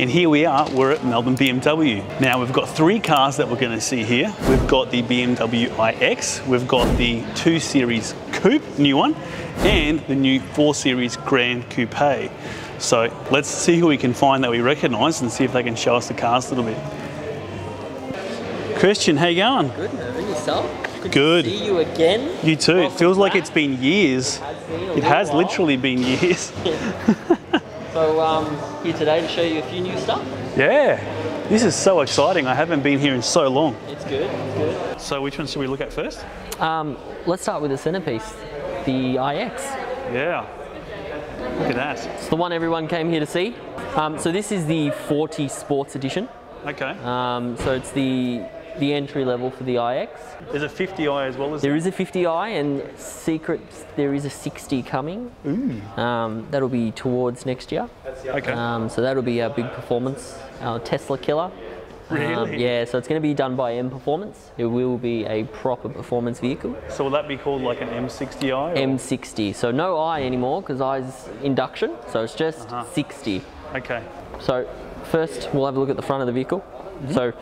And here we are, we're at Melbourne BMW. Now we've got 3 cars that we're going to see here. We've got the BMW iX, we've got the 2 Series Coupe, new one, and the new 4 Series Grand Coupe. So let's see who we can find that we recognise and see if they can show us the cars a little bit. Christian, how you going? Good, and yourself? Good. To see you again. You too. Welcome. It feels like it's been years. It has literally been years. So here today to show you a few new stuff. Yeah, this is so exciting. I haven't been here in so long. It's good, it's good. So which one should we look at first? Let's start with the centerpiece, the iX. Yeah, look at that. It's the one everyone came here to see. So this is the 40 Sports Edition. Okay. So it's the entry level for the iX. There's a 50i as well, There is a 50i, and secret, there is a 60 coming. Ooh. That'll be towards next year. Okay. So that'll be our big performance, our Tesla killer. Really? Yeah, so it's going to be done by M Performance. It will be a proper performance vehicle. So will that be called like an M60i? Or? M60. So no I anymore, because I's induction, so it's just 60. Okay. So first we'll have a look at the front of the vehicle. So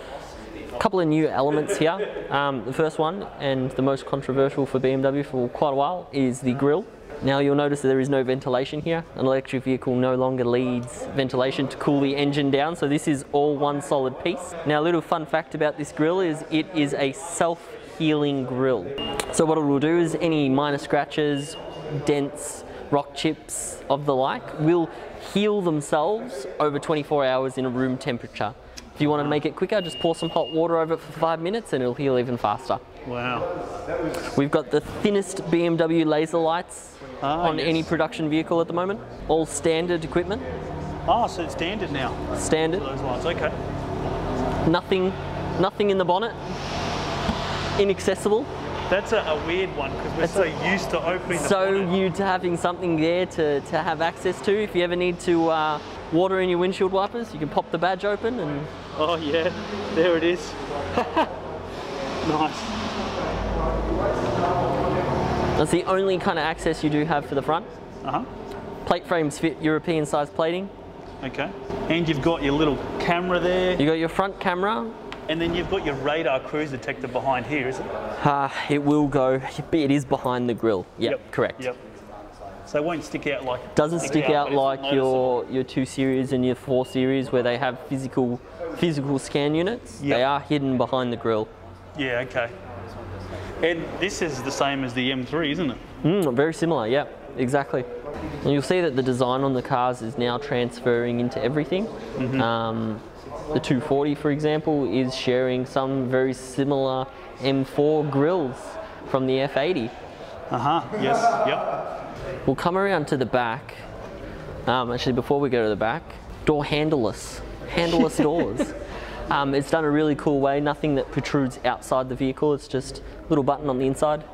a couple of new elements here. The first one, and the most controversial for BMW for quite a while, is the grille. Now you'll notice that there is no ventilation here. An electric vehicle no longer needs ventilation to cool the engine down, so this is all one solid piece. Now a little fun fact about this grille is it is a self-healing grille. So what it will do is any minor scratches, dents, rock chips of the like will heal themselves over 24 hours in a room temperature. If you want to make it quicker, just pour some hot water over it for 5 minutes and it'll heal even faster. Wow. We've got the thinnest BMW laser lights on any production vehicle at the moment. All standard equipment. Oh, so it's standard now? Standard. Those lights, okay. Nothing in the bonnet. Inaccessible. That's a weird one because we're so used to opening the bonnet. Used to having something there to have access to. If you ever need to water in your windshield wipers, you can pop the badge open and... Oh yeah, there it is. Nice. That's the only kind of access you do have for the front. Uh-huh. Plate frames fit European size plating. Okay. And you've got your little camera there. You got your front camera. And then you've got your radar cruise detector behind here, is it? It will go, it is behind the grille. Yep, correct. Yep. So it won't stick out like... Doesn't stick out like your 2 Series and your 4 Series where they have physical scan units. Yep. They are hidden behind the grille. Yeah, okay. And this is the same as the M3, isn't it? Very similar, yeah, exactly. And you'll see that the design on the cars is now transferring into everything. The 240, for example, is sharing some very similar M4 grills from the F80. Yes, yep. We'll come around to the back. Actually, before we go to the back, door handleless doors. It's done a really cool way, nothing that protrudes outside the vehicle. It's just a little button on the inside,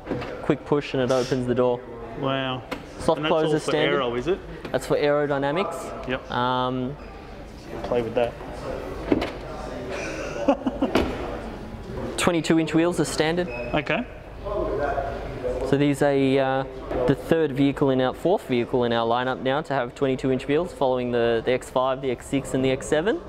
quick push and it opens the door. Wow. Soft and close that's is all standard. for aero, is it? That's for aerodynamics. Yep. Play with that. 22-inch wheels are standard. Okay. So these are the fourth vehicle in our lineup now to have 22-inch wheels, following the X5, the X6 and the X7.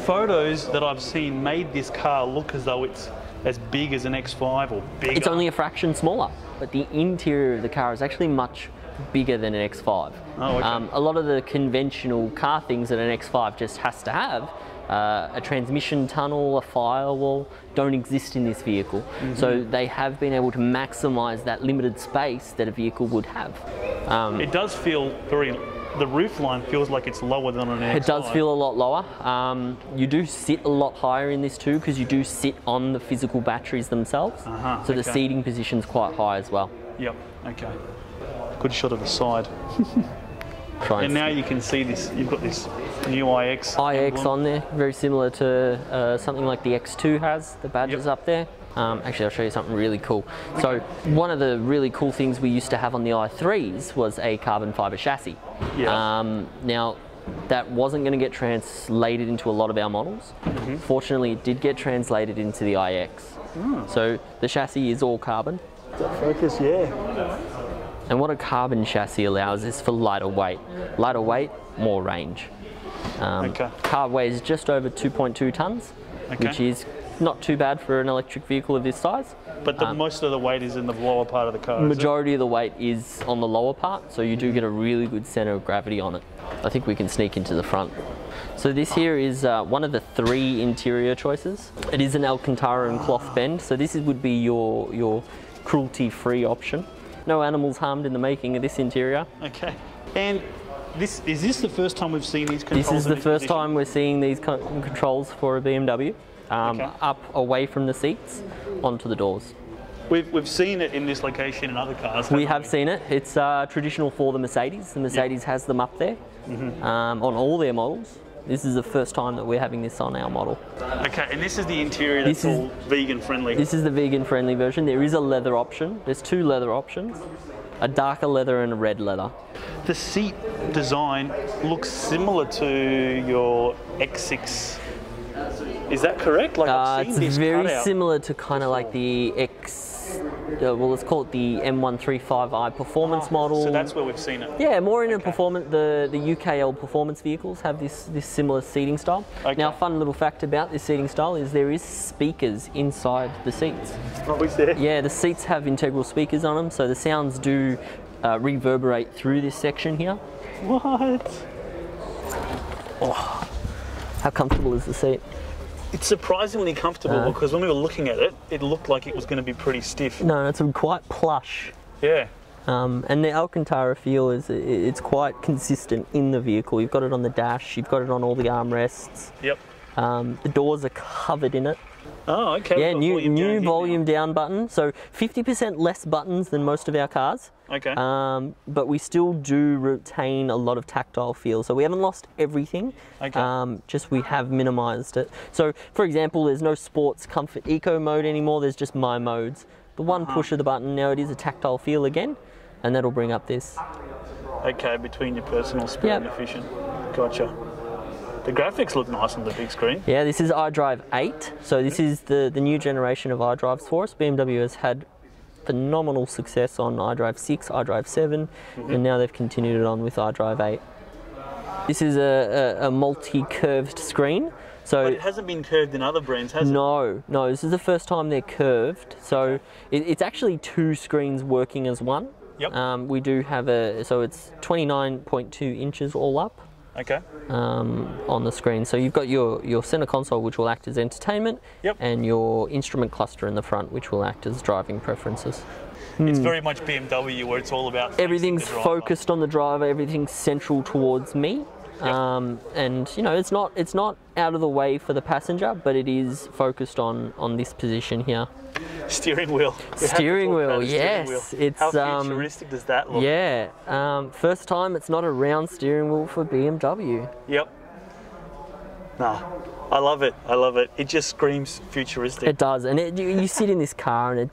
Photos that I've seen made this car look as though it's as big as an X5 or bigger. It's only a fraction smaller, but the interior of the car is actually much bigger than an X5. Oh, okay. A lot of the conventional car things that an X5 just has to have, a transmission tunnel, a firewall, don't exist in this vehicle. So they have been able to maximize that limited space that a vehicle would have. It does feel the roof line feels like it's lower than an X5. It does feel a lot lower. You do sit a lot higher in this too, because you do sit on the physical batteries themselves. So the seating position's quite high as well. Yep, okay. Good shot of the side. And now you can see this, you've got this new iX. iX on there, very similar to something like the X2 has, the badges up there. Actually, I'll show you something really cool. So one of the really cool things we used to have on the i3s was a carbon fiber chassis. Now, that wasn't going to get translated into a lot of our models. Fortunately, it did get translated into the iX. So the chassis is all carbon. Focus, yeah. And what a carbon chassis allows is for lighter weight. Lighter weight, more range. Car weighs just over 2.2 tons, which is not too bad for an electric vehicle of this size. But most of the weight is in the lower part of the car. Majority of the weight is on the lower part, so you do get a really good center of gravity on it. I think we can sneak into the front. So this here is one of the 3 interior choices. It is an Alcantara and cloth bend, so this would be your cruelty-free option. No animals harmed in the making of this interior. Okay. And is this the first time we've seen these controls? This is the first time we're seeing these controls for a BMW. Up away from the seats onto the doors. We've seen it in this location in other cars. We have seen it. It's traditional for the Mercedes. The Mercedes has them up there on all their models. This is the first time that we're having this on our model. Okay, and this is the interior that's all vegan friendly. This is the vegan friendly version. There is a leather option. There's 2 leather options, a darker leather and a red leather. The seat design looks similar to your X6. Is that correct? Like I've seen it's this very cutout. similar to kind of like the well, let's call it the M135i performance model. So that's where we've seen it. Yeah, more in a performance. The UKL performance vehicles have this similar seating style. Now, fun little fact about this seating style is there is speakers inside the seats. Oh, is there? Yeah, the seats have integral speakers on them, so the sounds do reverberate through this section here. What? Oh, how comfortable is the seat? It's surprisingly comfortable because when we were looking at it, it looked like it was going to be pretty stiff. No, it's quite plush. Yeah. And the Alcantara feel it's quite consistent in the vehicle. You've got it on the dash, you've got it on all the armrests. Yep. The doors are covered in it. Oh, okay. Yeah, new volume down button. So 50% less buttons than most of our cars. Okay. But we still do retain a lot of tactile feel. So we haven't lost everything. Okay. Just we have minimized it. So for example, there's no sports, comfort, eco mode anymore. There's just my modes. The one push of the button, now it is a tactile feel again, and that'll bring up this. Okay, between your personal, sport and efficient. Gotcha. The graphics look nice on the big screen. Yeah, this is iDrive 8. So this is the new generation of iDrives for us. BMW has had phenomenal success on iDrive 6, iDrive 7, and now they've continued it on with iDrive 8. This is a multi-curved screen. So but it hasn't been curved in other brands, has it? No, this is the first time they're curved. So it's actually 2 screens working as one. Yep. We do have so it's 29.2 inches all up. Okay. On the screen. So you've got your center console, which will act as entertainment, and your instrument cluster in the front, which will act as driving preferences. It's very much BMW, where it's all about everything's focused on the driver, everything's central towards me. And you know, it's not out of the way for the passenger, but it is focused on this position here. Steering wheel. Steering wheel, yes. It's how futuristic does that look? Yeah. First time it's not a round steering wheel for BMW. Yep. Nah, I love it. I love it. It just screams futuristic. It does, and you sit in this car, and it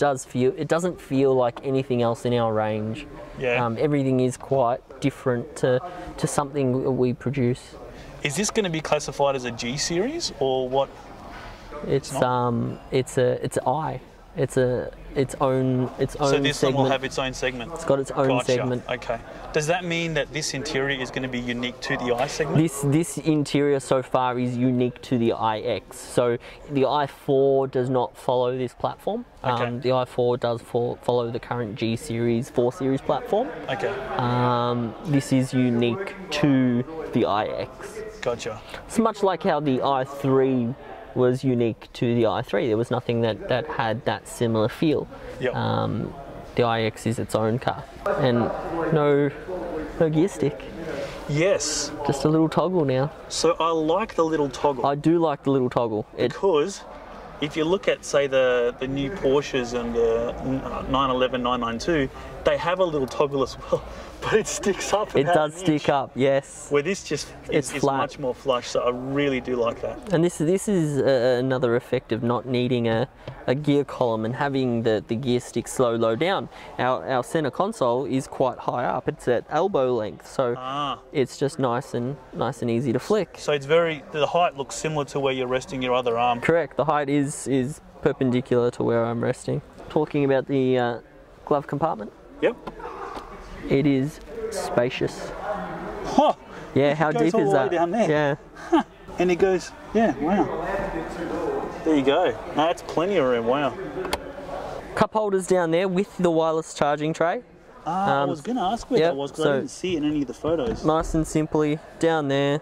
doesn't feel like anything else in our range. Yeah. Everything is quite different to something we produce. Is this going to be classified as a G series or what? It's I. It's its own so this segment. one will have its own segment. It's got its own segment. Okay. Does that mean that this interior is going to be unique to the I segment? This interior so far is unique to the iX. So the i4 does not follow this platform. Okay. The i4 does follow the current G series, 4 series platform. Okay. This is unique to the iX. Gotcha. It's much like how the i3 was unique to the i3. There was nothing that had that similar feel. Yep. The iX is its own car, and no gear stick. Yes. Just a little toggle now. So I like the little toggle. I do like the little toggle. Because if you look at, say, the new Porsches and the 911, 992, they have a little toggle as well, but it sticks up. It does stick up, yes. Where this just is much more flush, so I really do like that. And this is another effect of not needing a gear column and having the gear stick low down. Our center console is quite high up. It's at elbow length, so it's just nice and easy to flick. So it's the height looks similar to where you're resting your other arm. Correct. The height is perpendicular to where I'm resting. Talking about the glove compartment. Yep. It is spacious. Huh. Yeah, how deep all is the that? way down there. Yeah. And it goes, yeah, wow. There you go. No, that's plenty of room, wow. Cup holders down there with the wireless charging tray. I was going to ask where that was because I didn't see it in any of the photos. Nice and simply down there.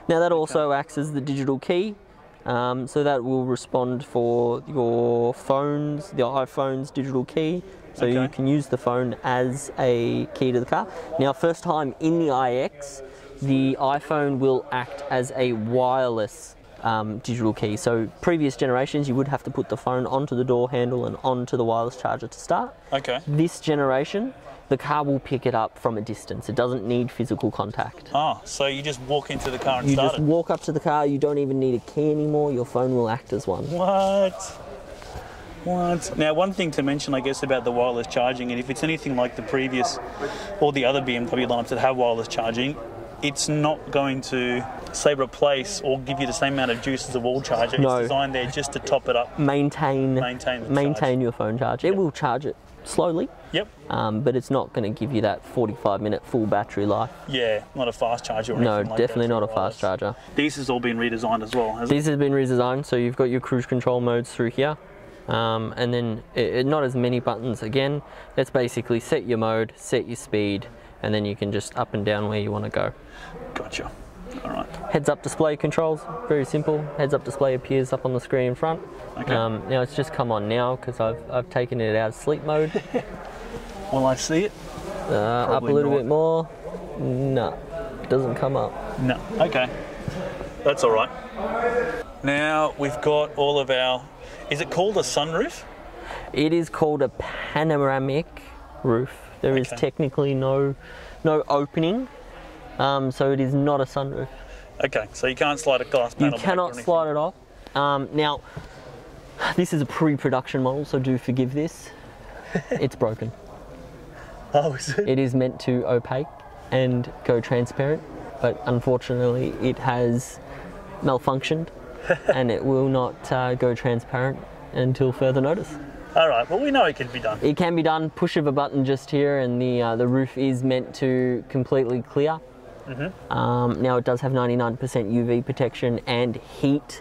Now that also acts as the digital key. So that will respond for your phones, the iPhone's digital key. So you can use the phone as a key to the car. Now, first time in the iX, the iPhone will act as a wireless digital key. So previous generations, you would have to put the phone onto the door handle and onto the wireless charger to start. Okay. This generation, the car will pick it up from a distance. It doesn't need physical contact. Oh, so you just walk into the car and You start just it? walk up to the car, you don't even need a key anymore, your phone will act as one. What? Now, one thing to mention, I guess, about the wireless charging, and if it's anything like the previous or the other BMW lineups that have wireless charging, it's not going to, say, replace or give you the same amount of juice as a wall charger. No. It's designed there just to top it up. Maintain your phone charge. It will charge it slowly. Yep. But it's not going to give you that 45-minute full battery life. Yeah, not a fast charger or anything like that. No, definitely not a fast charger. These has all been redesigned as well, hasn't it? These have been redesigned, so you've got your cruise control modes through here. And then not as many buttons again. It's basically set your mode, set your speed, and then you can just up and down where you want to go. Gotcha. All right. Heads-up display controls, very simple. Heads-up display appears up on the screen in front. Okay. Now it's just come on now because I've taken it out of sleep mode. Will I see it? Up a little bit more. No, it doesn't come up. No. Okay. That's all right. Now we've got all of our. Is it called a sunroof? It is called a panoramic roof. There is technically no opening, so it is not a sunroof. Okay, so you can't slide a glass panel. You cannot slide it off. Now, this is a pre-production model, so do forgive this. It's broken. Oh, is it? It is meant to opaque and go transparent, but unfortunately it has malfunctioned and it will not go transparent until further notice. All right, well, we know it can be done. It can be done, push of a button just here, and the roof is meant to completely clear. Now it does have 99% UV protection and heat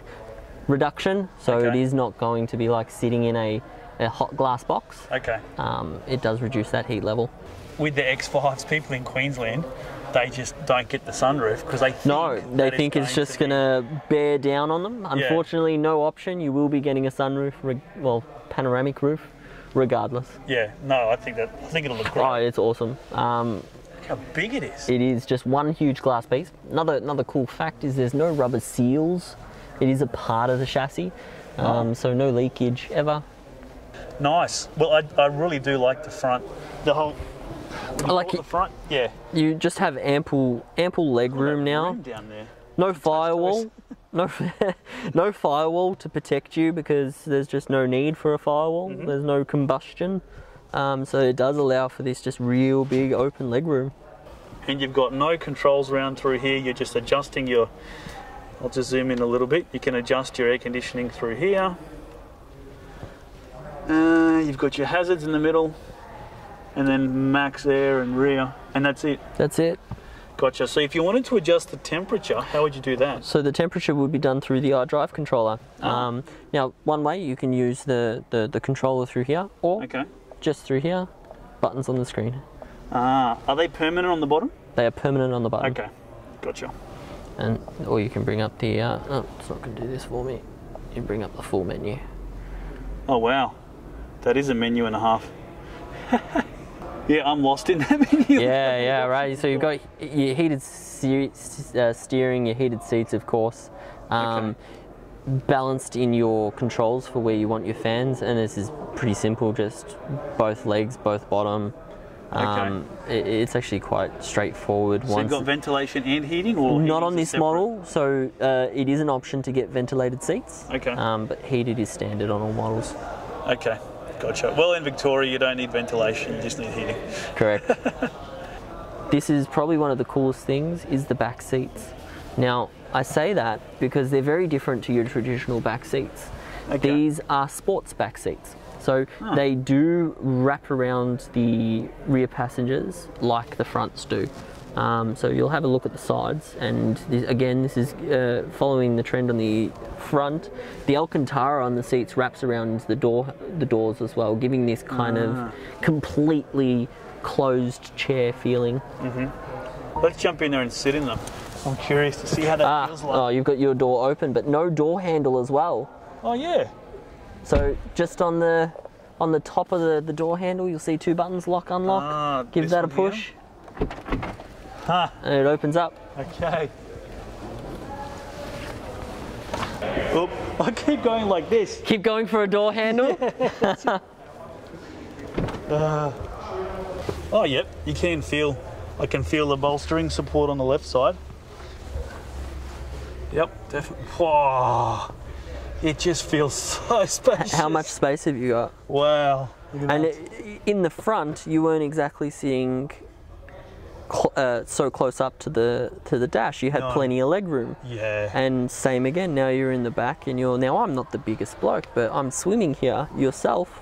reduction, so it is not going to be like sitting in a hot glass box. Okay. It does reduce that heat level. With the X5s, people in Queensland, they just don't get the sunroof because they think it's just going to bear down on them. Unfortunately, no option. You will be getting a sunroof, well, panoramic roof, regardless. Yeah, no, I think it'll look great. Oh, it's awesome. Look how big it is. It is just one huge glass piece. Another cool fact is there's no rubber seals. It is a part of the chassis, so no leakage ever. Nice. Well, I really do like the front. The whole. I like the front. Yeah. You just have ample leg room now. Down there. No firewall. No firewall to protect you because there's just no need for a firewall. There's no combustion. So it does allow for this just real big open leg room. And you've got no controls around through here. You're just adjusting your. I'll just zoom in a little bit. You can adjust your air conditioning through here. You've got your hazards in the middle, and then max air and rear, and that's it. That's it. Gotcha. So if you wanted to adjust the temperature, how would you do that? So the temperature would be done through the iDrive controller. Now, one way you can use the controller through here, or just through here, buttons on the screen. Are they permanent on the bottom? They are permanent on the bottom. Okay, gotcha. Or you can bring up the, oh, it's not going to do this for me. You bring up the full menu. Oh wow, that is a menu and a half. Yeah, I'm lost in that menu. Yeah, right. So you've got your heated steering, your heated seats, of course. Balanced in your controls for where you want your fans, and this is pretty simple, just both legs, both bottom. It's actually quite straightforward. So you've got ventilation and heating, or not on this model, so it is an option to get ventilated seats. But heated is standard on all models. Okay, gotcha. Well, in Victoria you don't need ventilation, you just need heating. Correct. This is probably one of the coolest things, is the back seats. Now, I say that because they're very different to your traditional back seats. These are sports back seats. So they do wrap around the rear passengers like the fronts do. So you'll have a look at the sides, and this is following the trend on the front. The Alcantara on the seats wraps around the doors as well, giving this kind of completely closed chair feeling. Let's jump in there and sit in them. I'm curious to see how that feels like. Oh, you've got your door open, but no door handle as well. Oh yeah. So just on the top of the door handle, you'll see 2 buttons, lock, unlock. Give that a push. And it opens up. Okay. Oop, I keep going like this. Keep going for a door handle. Oh yep, you can feel, I can feel the bolstering support on the left side. Yep, definitely. Whoa, it just feels so spacious. How much space have you got? Wow. And in the front, you weren't exactly seeing so close up to the dash. You had plenty of leg room. Yeah. And same again. Now you're in the back, and now I'm not the biggest bloke, but I'm swimming here yourself.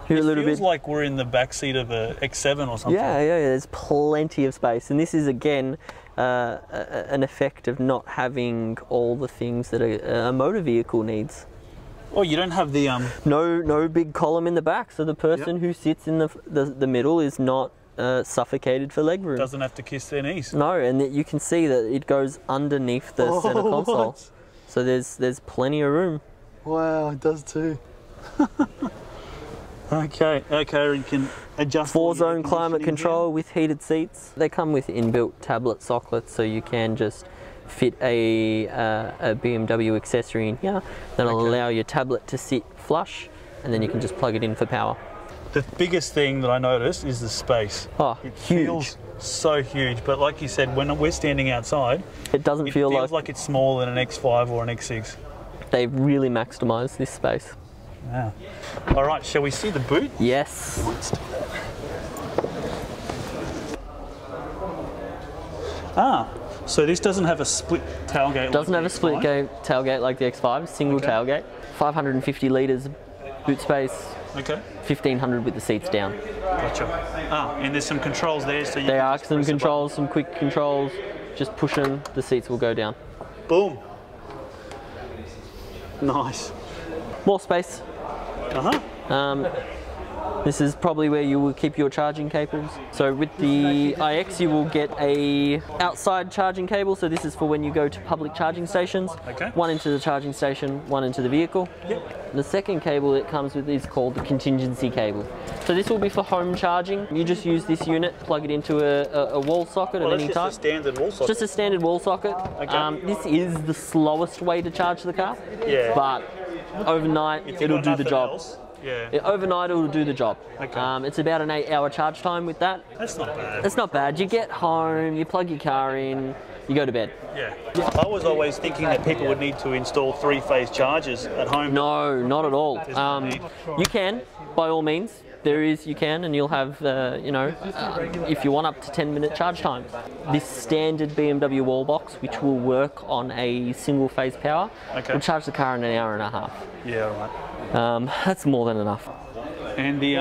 You're it a little feels bit like we're in the back seat of a X7 or something. Yeah. There's plenty of space, and this is again an effect of not having all the things that a motor vehicle needs. Oh, you don't have the no big column in the back, so the person who sits in the middle is not suffocated for legroom. Doesn't have to kiss their knees. No, and you can see that it goes underneath the center console. So there's plenty of room. Wow, it does too. Okay, you can adjust. 4-zone climate control with heated seats. They come with inbuilt tablet sockets, so you can just fit a BMW accessory in here that'll allow your tablet to sit flush, and then you can just plug it in for power. The biggest thing that I noticed is the space. Oh, it huge. Feels so huge, but like you said, when we're standing outside, it doesn't feel like it's smaller than an X5 or an X6. They've really maximised this space. Wow. All right, shall we see the boot? Yes. Let's do that. So this doesn't have a split tailgate. Doesn't have a split tailgate like the X5, single tailgate. 550 litres boot space. Okay. 1500 with the seats down. Gotcha. And there's some controls there, so you there are some controls, some quick controls. Just push them, the seats will go down. Boom. Nice. More space. This is probably where you will keep your charging cables. So with the iX, you will get a outside charging cable. So this is for when you go to public charging stations. Okay. One into the charging station, one into the vehicle. Yep. The second cable it comes with is called the Contingency Cable. So this will be for home charging. You just use this unit, plug it into a wall socket at any time. Just a standard wall socket. Just a standard wall socket. Okay. This is the slowest way to charge the car. Yeah. But overnight, it'll do the job. Yeah. Overnight it'll do the job. Okay. It's about an 8-hour charge time with that. That's not bad. It's not bad. You get home, you plug your car in, you go to bed. Yeah. I was always thinking that people would need to install 3-phase chargers at home. No, not at all. You can, by all means. You can, and you'll have, if you want up to 10-minute charge time. This standard BMW wall box, which will work on a single-phase power, will charge the car in an hour and a half. Yeah, right. That's more than enough. And the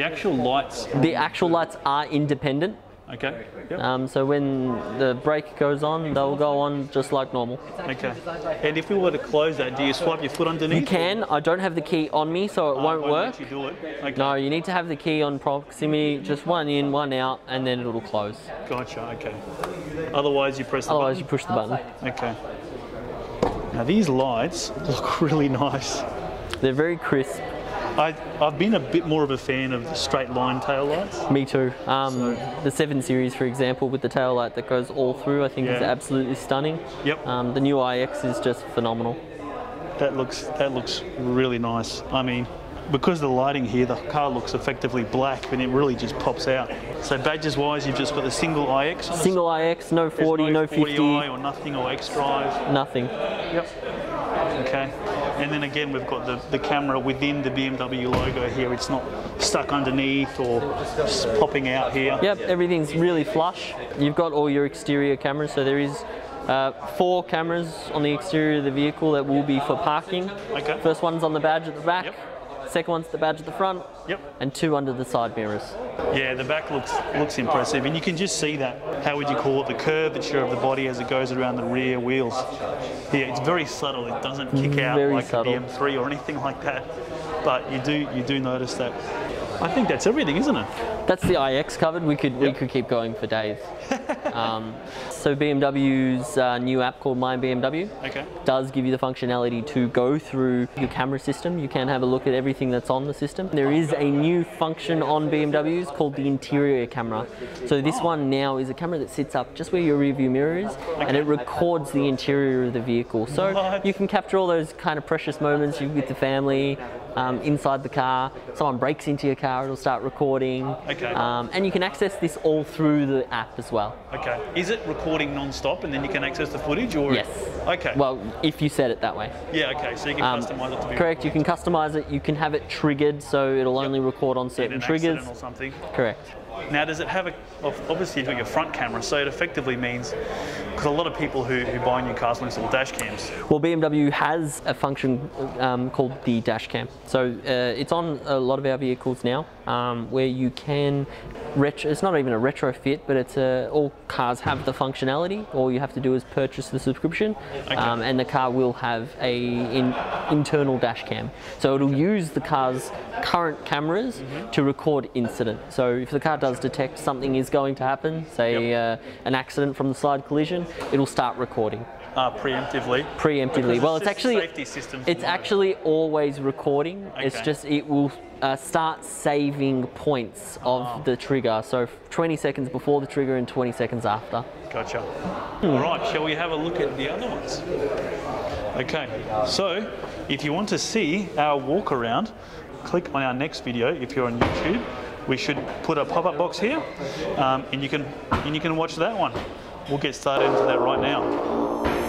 actual lights? The actual lights are independent. Okay. Yep. So when the brake goes on, they'll go on just like normal. Okay. And if we were to close that, do you swipe your foot underneath? You can. I don't have the key on me, so it won't work. You do it? Okay. No, you need to have the key on proximity, just one in, one out, and then it'll close. Gotcha. Okay. Otherwise, you press the Otherwise, button? you push the button. Okay. Now these lights look really nice. They're very crisp. I've been a bit more of a fan of the straight line tail lights. Me too. The 7 Series, for example, with the tail light that goes all through, I think is absolutely stunning. Yep. The new iX is just phenomenal. That looks really nice. I mean, because of the lighting here, the car looks effectively black, and it really just pops out. So badges wise, you've just got the single iX. Single iX, no 40, no 50. 40i or nothing, or X-Drive. Nothing. Yep. Okay. And then again, we've got the camera within the BMW logo here. It's not stuck underneath or just popping out here. Yep, everything's really flush. You've got all your exterior cameras, so there is 4 cameras on the exterior of the vehicle that will be for parking. Okay. First one's on the badge at the back. Yep. second one's the badge at the front. Yep. And 2 under the side mirrors. Yeah, the back looks impressive, and you can just see that, how would you call it, the curvature of the body as it goes around the rear wheels. Yeah, it's very subtle. It doesn't kick out Very like subtle. the M3 or anything like that, but you do notice that. I think that's everything, isn't it? That's the iX covered. We could keep going for days. So BMW's new app called My BMW does give you the functionality to go through your camera system. You can have a look at everything that's on the system. There is a new function on BMWs called the interior camera. So this one now is a camera that sits up just where your rear view mirror is, and it records the interior of the vehicle. So you can capture all those kind of precious moments with the family, inside the car. Someone breaks into your car, it'll start recording. And you can access this all through the app as well. Okay. Is it recording non-stop and then you can access the footage, or? Yes. Okay. Well, if you set it that way. Yeah, okay, so you can customize it to be correct, you can customize it, you can have it triggered so it'll only record on certain triggers. Or something. Correct. Now, does it have obviously you've got your front camera, so it effectively means, because a lot of people who buy new cars will install dash cams. Well, BMW has a function called the dash cam. So it's on a lot of our vehicles now, where you can it's not even a retrofit, but it's all cars have the functionality. All you have to do is purchase the subscription, and the car will have an internal dash cam. So it'll use the car's current cameras to record incident. So if the car does detect something is going to happen, say an accident from the side collision, it'll start recording. Preemptively. Preemptively. Well, it's actually safety system. It's actually always recording. It's just it will start saving points of the trigger. So 20 seconds before the trigger and 20 seconds after. Gotcha. All right, shall we have a look at the other ones? Okay, so if you want to see our walk around, click on our next video. If you're on YouTube, we should put a pop-up box here, and you can watch that one. We'll get started into that right now.